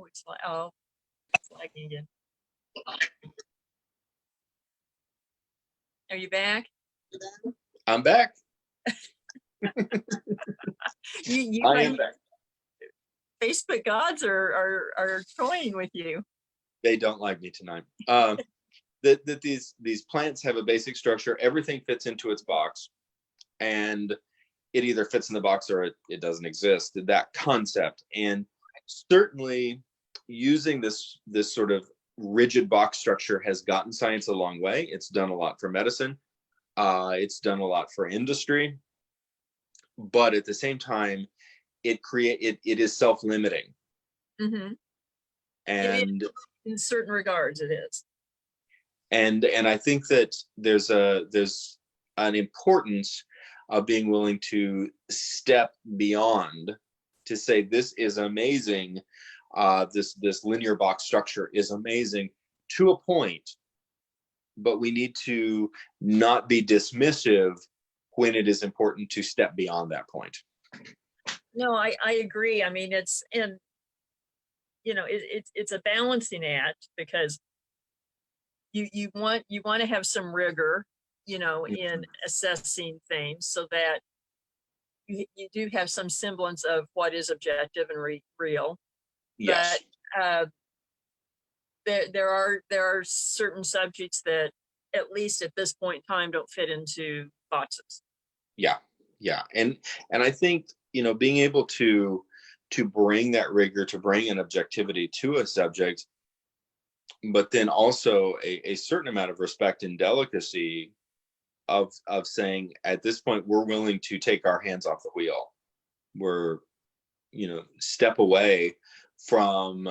It's lagging again. Are you back? I'm back. I am back. Facebook gods are toying with you. They don't like me tonight. That these plants have a basic structure. Everything fits into its box, and it either fits in the box or it doesn't exist. That concept, and certainly using this sort of rigid box structure has gotten science a long way. It's done a lot for medicine. It's done a lot for industry. But at the same time, it is self-limiting. Mm-hmm. And in certain regards, it is. And I think that there's an importance of being willing to step beyond to say, this is amazing. This linear box structure is amazing to a point, but we need to not be dismissive when it is important to step beyond that point. No, I agree. I mean, it's a balancing act, because you want to have some rigor, in assessing things, so that you do have some semblance of what is objective and real. Yes. But there are certain subjects that, at least at this point in time, don't fit into boxes. Yeah. And I think, being able to bring that rigor, to bring an objectivity to a subject, but then also a certain amount of respect and delicacy of saying, at this point, we're willing to take our hands off the wheel. We're, step away from,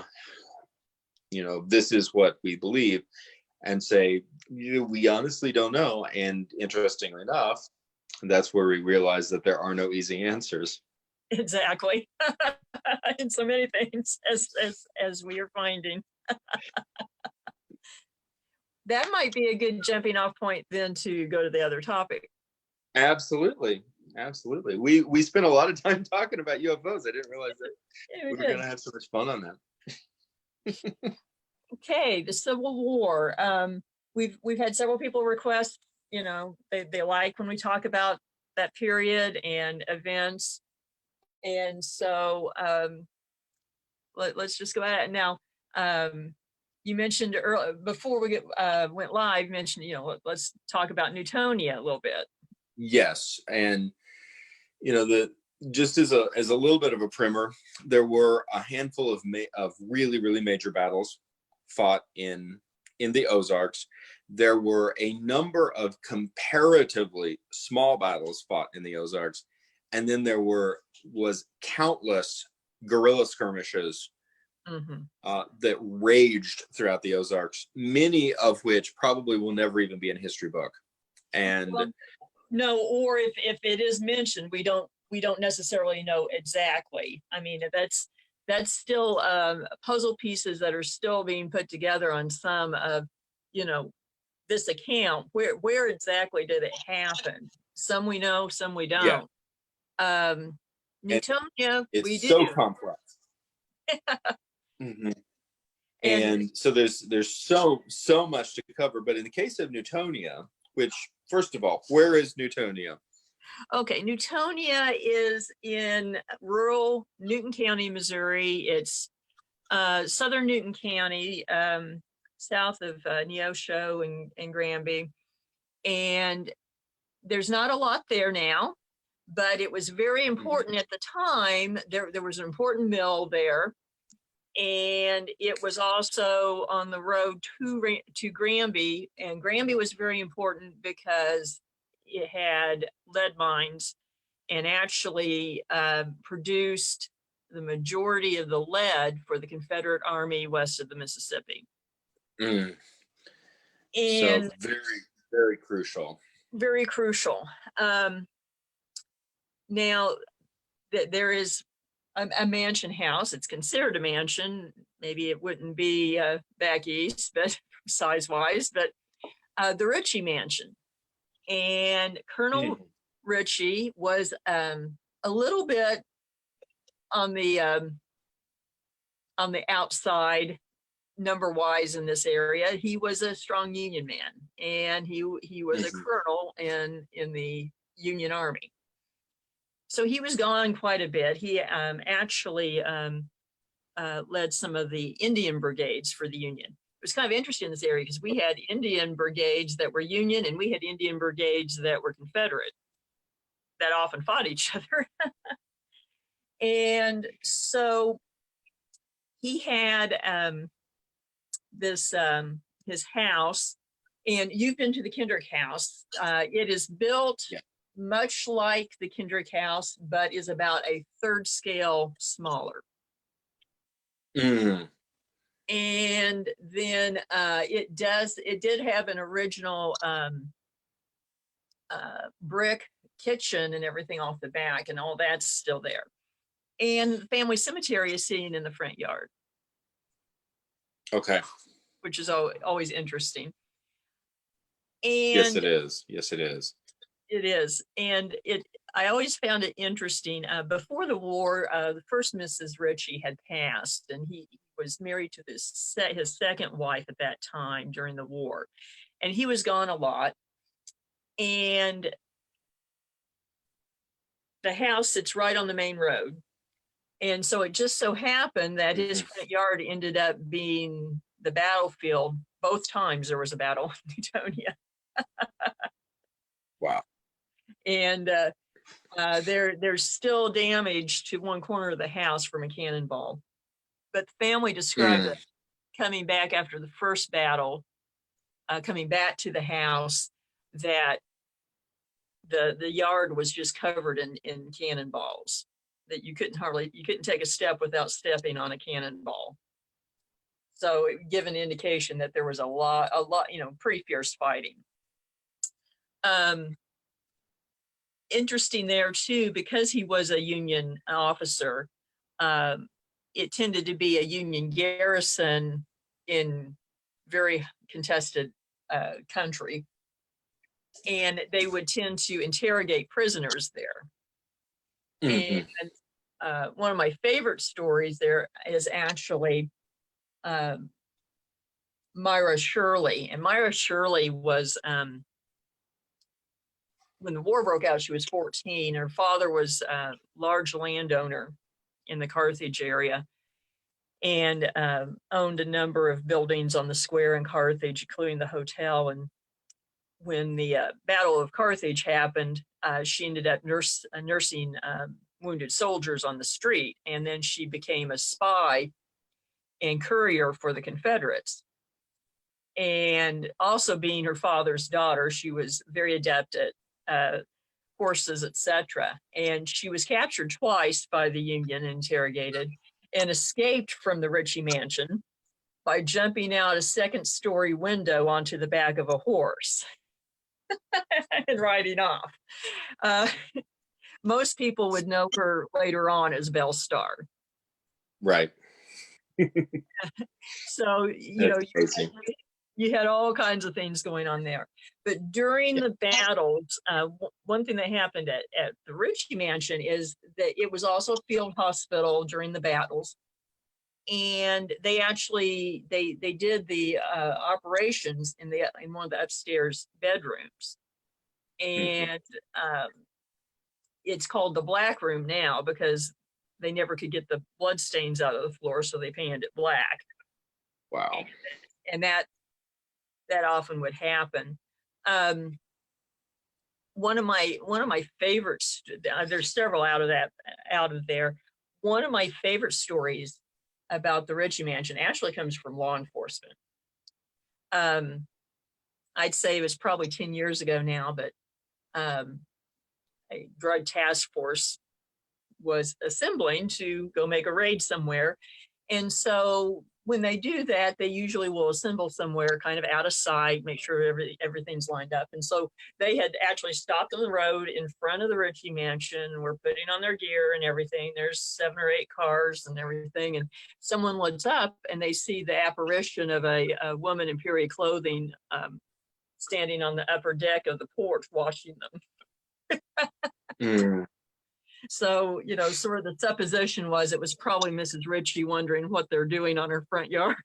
this is what we believe, and say, we honestly don't know. And interestingly enough, that's where we realize that there are no easy answers. Exactly. In so many things, as we are finding. That might be a good jumping off point then to go to the other topic. Absolutely. We spent a lot of time talking about UFOs. I didn't realize that we were going to have so much fun on that. Okay, the Civil War. We've had several people request, they like when we talk about that period and events. And so let's just go at it now. You mentioned earlier, before we went live, mentioned, let's talk about Newtonia a little bit. Yes, and just as a little bit of a primer, there were a handful of really, really major battles fought in the Ozarks. There were a number of comparatively small battles fought in the Ozarks, and then there was countless guerrilla skirmishes that raged throughout the Ozarks, many of which probably will never even be in a history book. And no, or if it is mentioned, we don't necessarily know exactly. I mean, that's still puzzle pieces that are still being put together on some of, this account. Where exactly did it happen? Some we know, some we don't. Yeah. Newtonia, we do. So complex. And so there's so much to cover. But in the case of Newtonia, which, first of all, where is Newtonia? Okay, Newtonia is in rural Newton County, Missouri. It's southern Newton County, south of Neosho and Granby. And there's not a lot there now, but it was very important at the time. There was an important mill there. And it was also on the road to Granby. And Granby was very important because it had lead mines and actually produced the majority of the lead for the Confederate Army west of the Mississippi. And so very, very crucial. Very crucial. Now, there is a mansion house. It's considered a mansion. Maybe it wouldn't be back east, but size-wise, but the Ritchie Mansion. And Colonel Ritchie was a little bit on the outside number-wise in this area. He was a strong Union man, and he was a colonel in the Union Army. So he was gone quite a bit. He actually led some of the Indian brigades for the Union. It was kind of interesting in this area because we had Indian brigades that were Union and we had Indian brigades that were Confederate that often fought each other. And so he had his house, and you've been to the Kendrick house. It is built much like the Kendrick house, but is about a third scale smaller. And then it did have an original brick kitchen and everything off the back, and all that's still there. And the family cemetery is sitting in the front yard. Okay. Which is always interesting. And yes, it is. It is. And I always found it interesting. Before the war, the first Mrs. Ritchie had passed, and he was married to his second wife at that time during the war. And he was gone a lot. And the house sits right on the main road. And so it just so happened that his front yard ended up being the battlefield. Both times there was a battle in Newtonia. Wow. And there's still damage to one corner of the house from a cannonball. But the family described it coming back after the first battle, coming back to the house, that the yard was just covered in cannonballs, that you couldn't take a step without stepping on a cannonball. So it gave an indication that there was a lot, pretty fierce fighting. Interesting there too, because he was a Union officer, it tended to be a Union garrison in very contested country. And they would tend to interrogate prisoners there. And one of my favorite stories there is actually Myra Shirley. And Myra Shirley was, when the war broke out, she was 14. Her father was a large landowner in the Carthage area and owned a number of buildings on the square in Carthage, including the hotel. And when the Battle of Carthage happened, she ended up nursing wounded soldiers on the street. And then she became a spy and courier for the Confederates. And also being her father's daughter, she was very adept at horses, etc. And she was captured twice by the Union, interrogated, and escaped from the Ritchie mansion by jumping out a second-story window onto the back of a horse and riding off. Most people would know her later on as Belle Starr. Right. So, you had all kinds of things going on there. But during the battles, one thing that happened at the Ritchie Mansion is that it was also a field hospital during the battles. And they actually, they did the operations in one of the upstairs bedrooms. And it's called the Black Room now because they never could get the blood stains out of the floor, so they painted it black. Wow. And that often would happen. One of my favorites, there's several out of there. One of my favorite stories about the Ritchie Mansion actually comes from law enforcement. I'd say it was probably 10 years ago now, but a drug task force was assembling to go make a raid somewhere. And so when they do that, they usually will assemble somewhere kind of out of sight, make sure everything's lined up. And so they had actually stopped on the road in front of the Ritchie Mansion, were putting on their gear and everything. There's 7 or 8 cars and everything. And someone looks up and they see the apparition of a woman in period clothing standing on the upper deck of the porch watching them. So, sort of the supposition was it was probably Mrs. Ritchie wondering what they're doing on her front yard.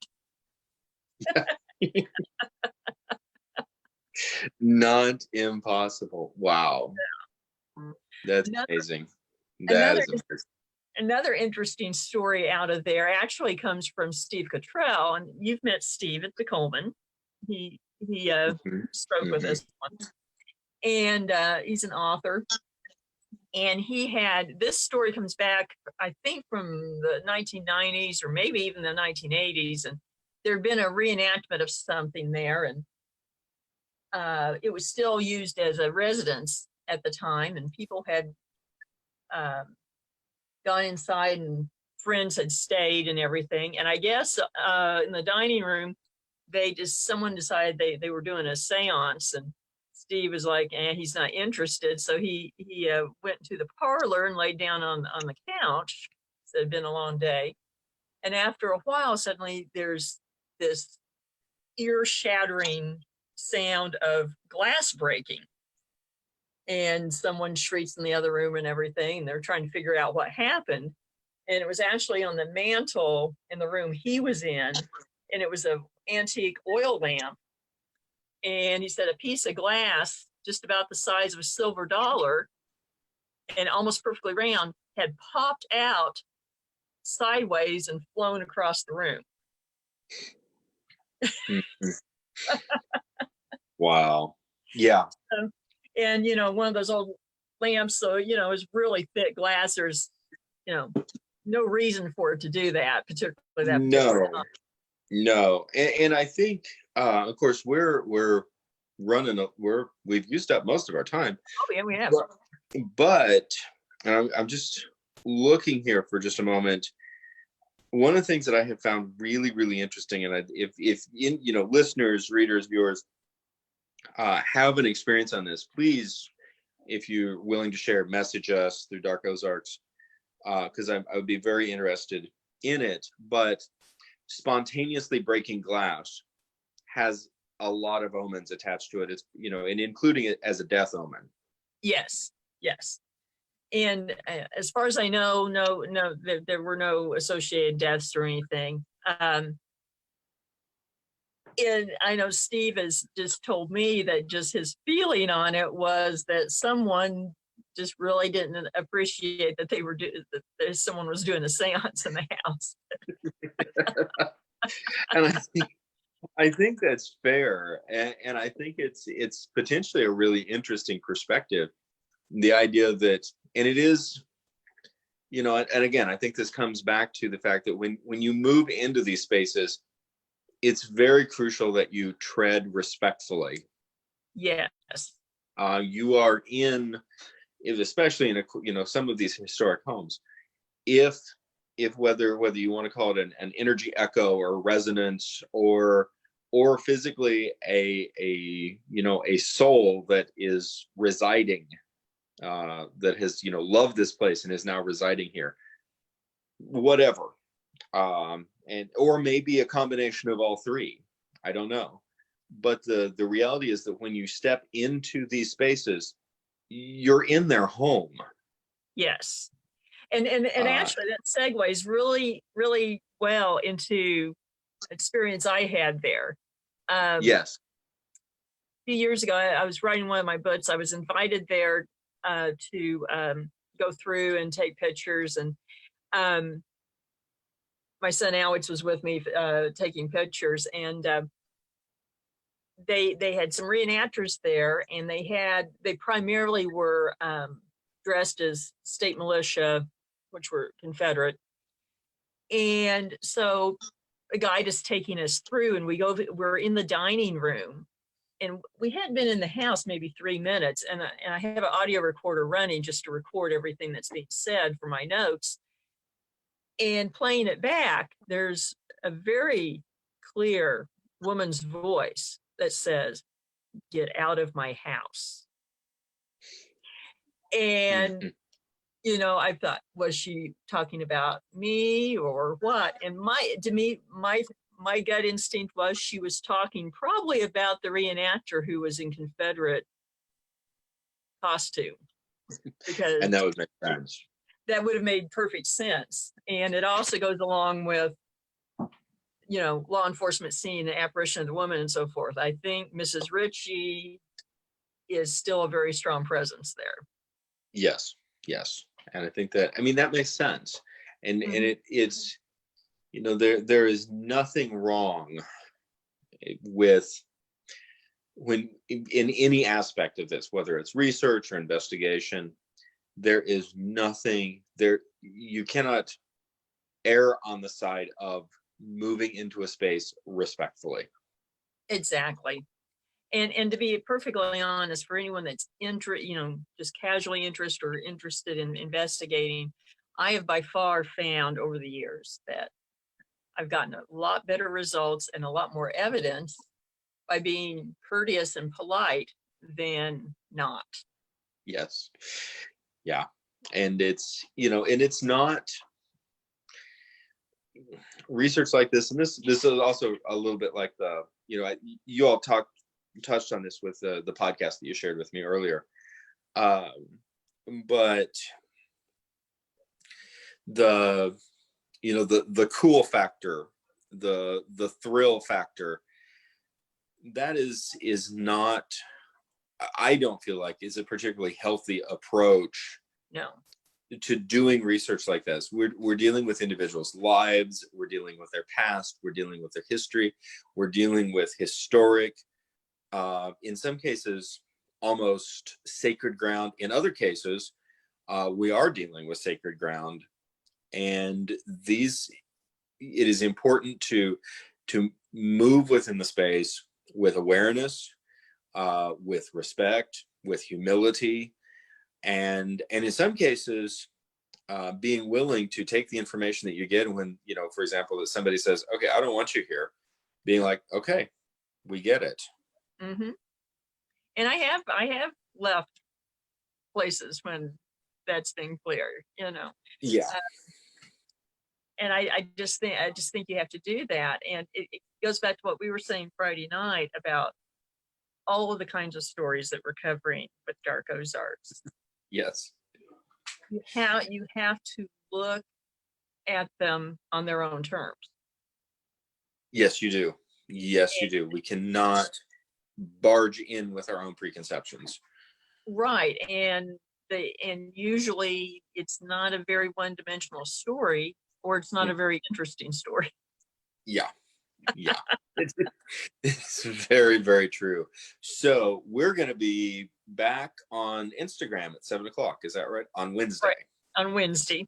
Not impossible. Wow. That's amazing. Another interesting story out of there actually comes from Steve Cattrell, and you've met Steve at the Coleman. He spoke with us once, and he's an author. And this story comes back, I think, from the 1990s or maybe even the 1980s. And there had been a reenactment of something there. And it was still used as a residence at the time. And people had gone inside and friends had stayed and everything. And I guess in the dining room, someone decided they were doing a seance. And Steve was like, he's not interested. So he went to the parlor and laid down on the couch. So it had been a long day. And after a while, suddenly there's this ear-shattering sound of glass breaking. and someone shrieks in the other room and everything. And they're trying to figure out what happened. And it was actually on the mantle in the room he was in, and it was an antique oil lamp. And he said a piece of glass, just about the size of a silver dollar and almost perfectly round, had popped out sideways and flown across the room. Wow. Yeah. And, one of those old lamps, so, it's really thick glass. There's, no reason for it to do that, particularly that. No. And I think, of course, we've used up most of our time. Oh, yeah, we have. But I'm just looking here for just a moment. One of the things that I have found really, really interesting, and if listeners, readers, viewers have an experience on this, please, if you're willing to share, message us through Dark Ozarks, because I would be very interested in it. But spontaneously breaking glass has a lot of omens attached to it. It's, and including it as a death omen. Yes. And as far as I know, no, there were no associated deaths or anything. And I know Steve has just told me that just his feeling on it was that someone just really didn't appreciate that that someone was doing a seance in the house. And I think that's fair, and I think it's potentially a really interesting perspective. The idea that, and it is, and again, I think this comes back to the fact that when you move into these spaces, it's very crucial that you tread respectfully. Yes. You are especially in some of these historic homes, if whether you want to call it an energy echo or resonance or physically a soul that is residing, that has loved this place and is now residing here, whatever, or maybe a combination of all three, I don't know, but the reality is that when you step into these spaces, you're in their home. Yes. And actually that segues really, really well into experience I had there. Yes. A few years ago, I was writing one of my books. I was invited there to go through and take pictures. And my son Alex was with me taking pictures. And they had some reenactors there, and they primarily were dressed as state militia, which were Confederate. And so a guide is taking us through, and we're in the dining room, and we hadn't been in the house maybe 3 minutes, and I have an audio recorder running just to record everything that's being said for my notes. And playing it back, there's a very clear woman's voice that says, "Get out of my house." And I thought, was she talking about me or what? And my gut instinct was she was talking probably about the reenactor who was in Confederate costume. And that would make sense. That would have made perfect sense. And it also goes along with, law enforcement seeing the apparition of the woman and so forth. I think Mrs. Ritchie is still a very strong presence there. Yes. And I think that makes sense. And it's, there is nothing wrong with when in any aspect of this, whether it's research or investigation, there is nothing there. You cannot err on the side of moving into a space respectfully. Exactly. And to be perfectly honest, for anyone that's just casually interested or interested in investigating, I have by far found over the years that I've gotten a lot better results and a lot more evidence by being courteous and polite than not. Yes. Yeah. And it's, and it's not research like this. And this is also a little bit like you all touched on this with the podcast that you shared with me earlier. But the the cool factor, the thrill factor, that is not, I don't feel like is a particularly healthy approach No. to doing research like this. We're dealing with individuals' lives, we're dealing with their past, we're dealing with their history, we're dealing with historic, in some cases, almost sacred ground. In other cases, we are dealing with sacred ground, and it is important to move within the space with awareness, with respect, with humility, and in some cases, being willing to take the information that you get when, for example, that somebody says, okay, I don't want you here, being like, okay, we get it. Mm-hmm. And I have left places when that's been clear, Yeah. And I just think you have to do that. And it goes back to what we were saying Friday night about all of the kinds of stories that we're covering with Dark Ozarks. Yes. You have to look at them on their own terms. Yes, you do. Yes, you do. We cannot barge in with our own preconceptions. Right. And usually it's not a very one-dimensional story, or it's not a very interesting story. Yeah. Yeah. It's very, very true. So we're going to be back on Instagram at 7:00. Is that right? On Wednesday. Right. On Wednesday.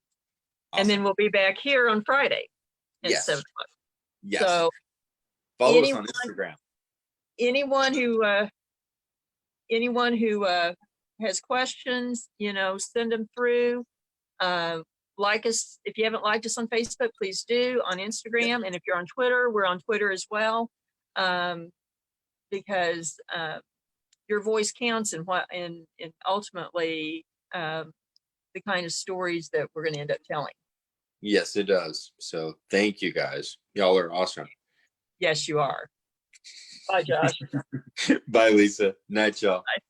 Awesome. And then we'll be back here on Friday at Yes. 7:00. Yes. So follow us on Instagram. Anyone who has questions, send them through. Like us. If you haven't liked us on Facebook, please do. On Instagram. And if you're on Twitter, we're on Twitter as well. Because your voice counts in ultimately the kind of stories that we're going to end up telling. Yes, it does. So thank you guys. Y'all are awesome. Yes, you are. Bye, Josh. Bye, Lisa. Night, y'all. Bye.